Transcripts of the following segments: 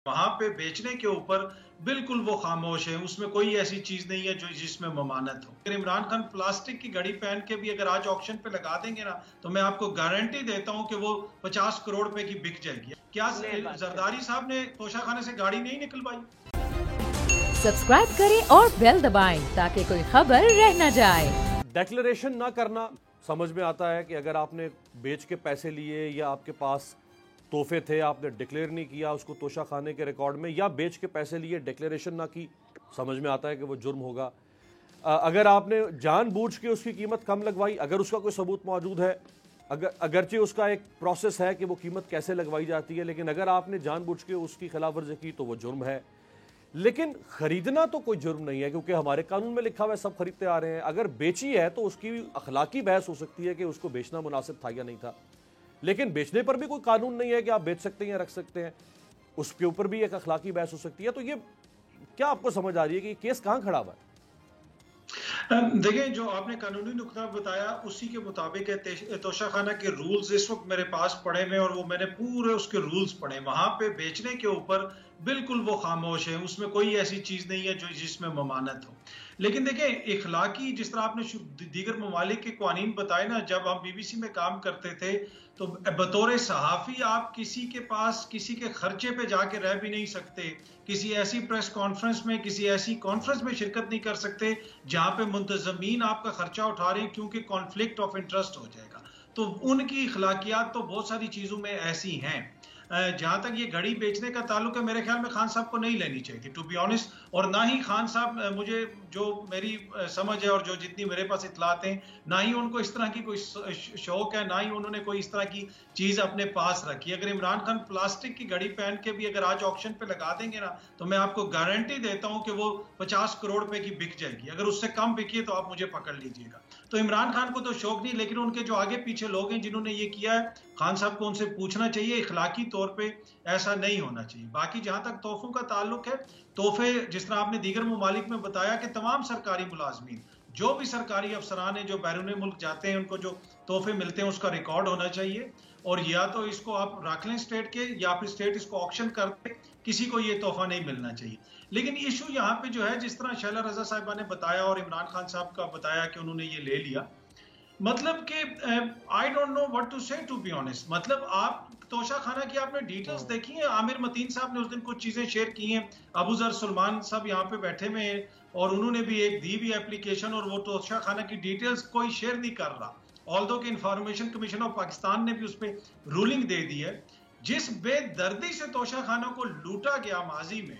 वहां पे बेचने के ऊपर बिल्कुल वो खामोश है, उसमें कोई ऐसी चीज नहीं है जो जिसमें ममानत हो। अगर इमरान खान प्लास्टिक की घड़ी पहन के भी अगर आज ऑक्शन पे लगा देंगे ना, तो मैं आपको गारंटी देता हूं कि वो 50 करोड़ रुपए की बिक जाएगी। क्या जरदारी साहब ने तोशाखाने से गाड़ी नहीं निकलवाई? सब्सक्राइब करें और बेल दबाएं ताकि कोई खबर रह न जाए। डिक्लेरेशन ना करना समझ में आता है कि अगर आपने बेच के पैसे लिए या आपके पास तोहफे थे, आपने डिक्लेयर नहीं किया उसको तोशाखाने के रिकॉर्ड में, या बेच के पैसे लिए डिक्लेरेशन ना की, समझ में आता है कि वो जुर्म होगा। अगर आपने जानबूझ के उसकी कीमत कम लगवाई, अगर उसका कोई सबूत मौजूद है, अगरचे उसका एक प्रोसेस है कि वो कीमत कैसे लगवाई जाती है, लेकिन अगर आपने जानबूझ के उसकी खिलाफ वर्जी की तो वो जुर्म है। लेकिन खरीदना तो कोई जुर्म नहीं है, क्योंकि हमारे कानून में लिखा हुआ है सब खरीदते आ रहे हैं। अगर बेची है तो उसकी अखलाकी बहस हो सकती है कि उसको बेचना मुनासिब था या नहीं था, लेकिन बेचने पर भी कोई कानून नहीं है कि आप बेच सकते हैं या रख सकते हैं, उसके ऊपर भी एक अखलाकी बहस हो सकती है। तो ये क्या आपको समझ आ रही है कि ये केस कहां खड़ा हुआ है? देखिए, जो आपने कानूनी नुक्ता बताया उसी के मुताबिक है। तोशाखाना के रूल्स इस वक्त मेरे पास पढ़े हुए और वो मैंने पूरे उसके रूल्स पढ़े। वहां पे बेचने के ऊपर बिल्कुल वो खामोश है, उसमें कोई ऐसी चीज नहीं है जो जिसमें ममानत हो। लेकिन देखिए, इखलाकी जिस तरह आपने दीगर ममालिक के कानून बताए ना, जब हम बीबीसी में काम करते थे तो बतौर सहाफी आप किसी के पास किसी के खर्चे पे जाके रह भी नहीं सकते, किसी ऐसी प्रेस कॉन्फ्रेंस में किसी ऐसी कॉन्फ्रेंस में शिरकत नहीं कर सकते जहां पे मुंतजमीन आपका खर्चा उठा रहे हैं, क्योंकि कॉन्फ्लिक्ट ऑफ इंटरेस्ट हो जाएगा। तो उनकी इखलाकियात तो बहुत सारी चीजों में ऐसी हैं। जहां तक ये घड़ी बेचने का ताल्लुक है, मेरे ख्याल में खान साहब को नहीं लेनी चाहिए थी, टू बी ऑनेस्ट। और ना ही खान साहब, मुझे जो मेरी समझ है और जो जितनी मेरे पास इतलात हैं, ना ही उनको इस तरह की कोई शौक है, ना ही उन्होंने कोई इस तरह की चीज अपने पास रखी। अगर इमरान खान प्लास्टिक की घड़ी पहन के भी अगर आज ऑक्शन पे लगा देंगे ना, तो मैं आपको गारंटी देता हूं कि वो 50 करोड़ रुपए की बिक जाएगी। अगर उससे कम बिकी तो आप मुझे पकड़ लीजिएगा। तो इमरान खान को तो शौक नहीं, लेकिन उनके जो आगे पीछे लोग हैं जिन्होंने ये किया है, खान साहब को उनसे पूछना चाहिए। इखलाकी तौर पे ऐसा नहीं होना चाहिए। बाकी जहां तक तोहफों का ताल्लुक है, तोहफे जिस तरह आपने दीगर ममालिक में बताया कि तमाम सरकारी मुलाजमीन, जो भी सरकारी अफसरान हैं जो बैरून मुल्क जाते हैं, उनको जो तोहफे मिलते हैं उसका रिकॉर्ड होना चाहिए। और या तो इसको आप रख लें स्टेट के, या फिर स्टेट इसको ऑक्शन कर दे, किसी को ये तोहफा नहीं मिलना चाहिए। लेकिन इशू यहाँ पे जो है, जिस तरह शैला रजा साहिबा ने बताया और इमरान खान साहब का बताया कि उन्होंने ये ले लिया, मतलब कि I don't know what to say, to be honest. मतलब आप तोशाखाना की आपने डिटेल्स देखी हैं? आमिर मतीन साहब ने उस दिन कुछ चीजें शेयर की हैं, अबू जर सुलेमान साहब यहाँ पे बैठे हुए हैं और उन्होंने भी एक दी भी एप्लीकेशन, और वो तोशाखाना की डिटेल्स कोई शेयर नहीं कर रहा। ऑल्दो कि इंफॉर्मेशन कमीशन ऑफ पाकिस्तान ने भी उस पर रूलिंग दे दी है। जिस बेदर्दी से तोशाखाना को लूटा गया माजी में,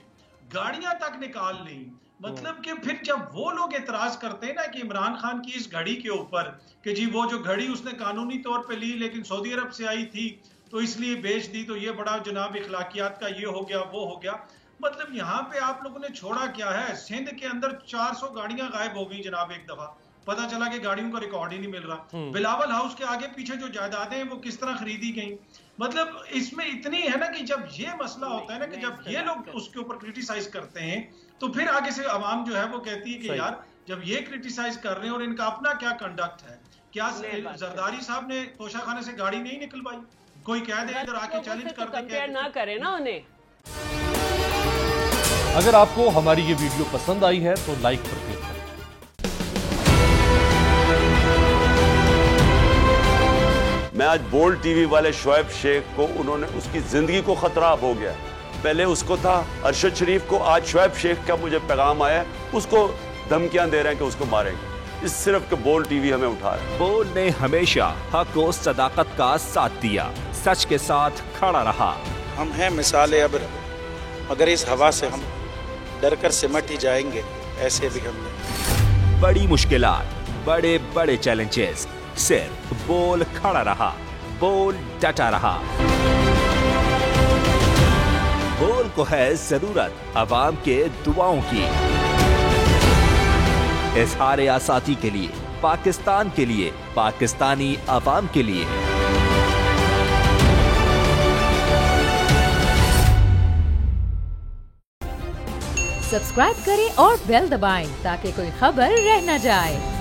गाड़ियां तक निकाल ली। मतलब कि फिर जब वो लोग एतराज करते हैं ना कि इमरान खान की इस घड़ी के ऊपर, कि जी वो जो घड़ी उसने कानूनी तौर पे ली लेकिन सऊदी अरब से आई थी तो इसलिए बेच दी, तो ये बड़ा जनाब इखलाकियात का ये हो गया वो हो गया। मतलब यहाँ पे आप लोगों ने छोड़ा क्या है? सिंध के अंदर 400 गाड़ियां गायब हो गई जनाब। एक दफा पता चला कि गाड़ियों का रिकॉर्ड ही नहीं मिल रहा। बिलावल हाउस के आगे पीछे जो जायदादें हैं वो किस तरह खरीदी गई। मतलब इसमें इतनी है ना कि जब ये मसला होता है ना, कि जब ये लोग उसके ऊपर क्रिटिसाइज करते हैं, तो फिर आगे से अवाम जो है वो कहती है कि यार जब ये क्रिटिसाइज कर रहे हैं और इनका अपना क्या कंडक्ट है, क्या जरदारी साहब ने तोशाखाने से गाड़ी नहीं निकलवाई? कोई कह दे इधर आके चैलेंज कर दे, कंपेयर ना करे ना उन्हें। अगर आपको हमारी ये वीडियो पसंद आई है तो लाइक पर क्लिक करें। मैं आज बोल्ड टीवी वाले शोएब शेख को, उन्होंने उसकी जिंदगी को खतरा हो गया। पहले उसको था अरशद शरीफ को, आज शोएब शेख का मुझे पैगाम आया, उसको धमकियां दे रहे हैं कि उसको मारेंगे। इस सिर्फ के बोल्ड टीवी हमें उठा रहा है। बोल्ड ने हमेशा हक और सदाकत का साथ दिया, सच के साथ खड़ा रहा। हम हैं मिसाल अब्र, मगर इस हवा से हम डर कर सिमट ही जाएंगे, ऐसे भी हमने। बड़ी मुश्किलात, बड़े बड़े चैलेंजेस, सिर्फ बोल खड़ा रहा, बोल डटा रहा। बोल को है जरूरत अवाम के दुआओं की। इजहार आसाती के लिए, पाकिस्तान के लिए, पाकिस्तानी अवाम के लिए। सब्सक्राइब करें और बेल दबाएं ताकि कोई खबर रह न जाए।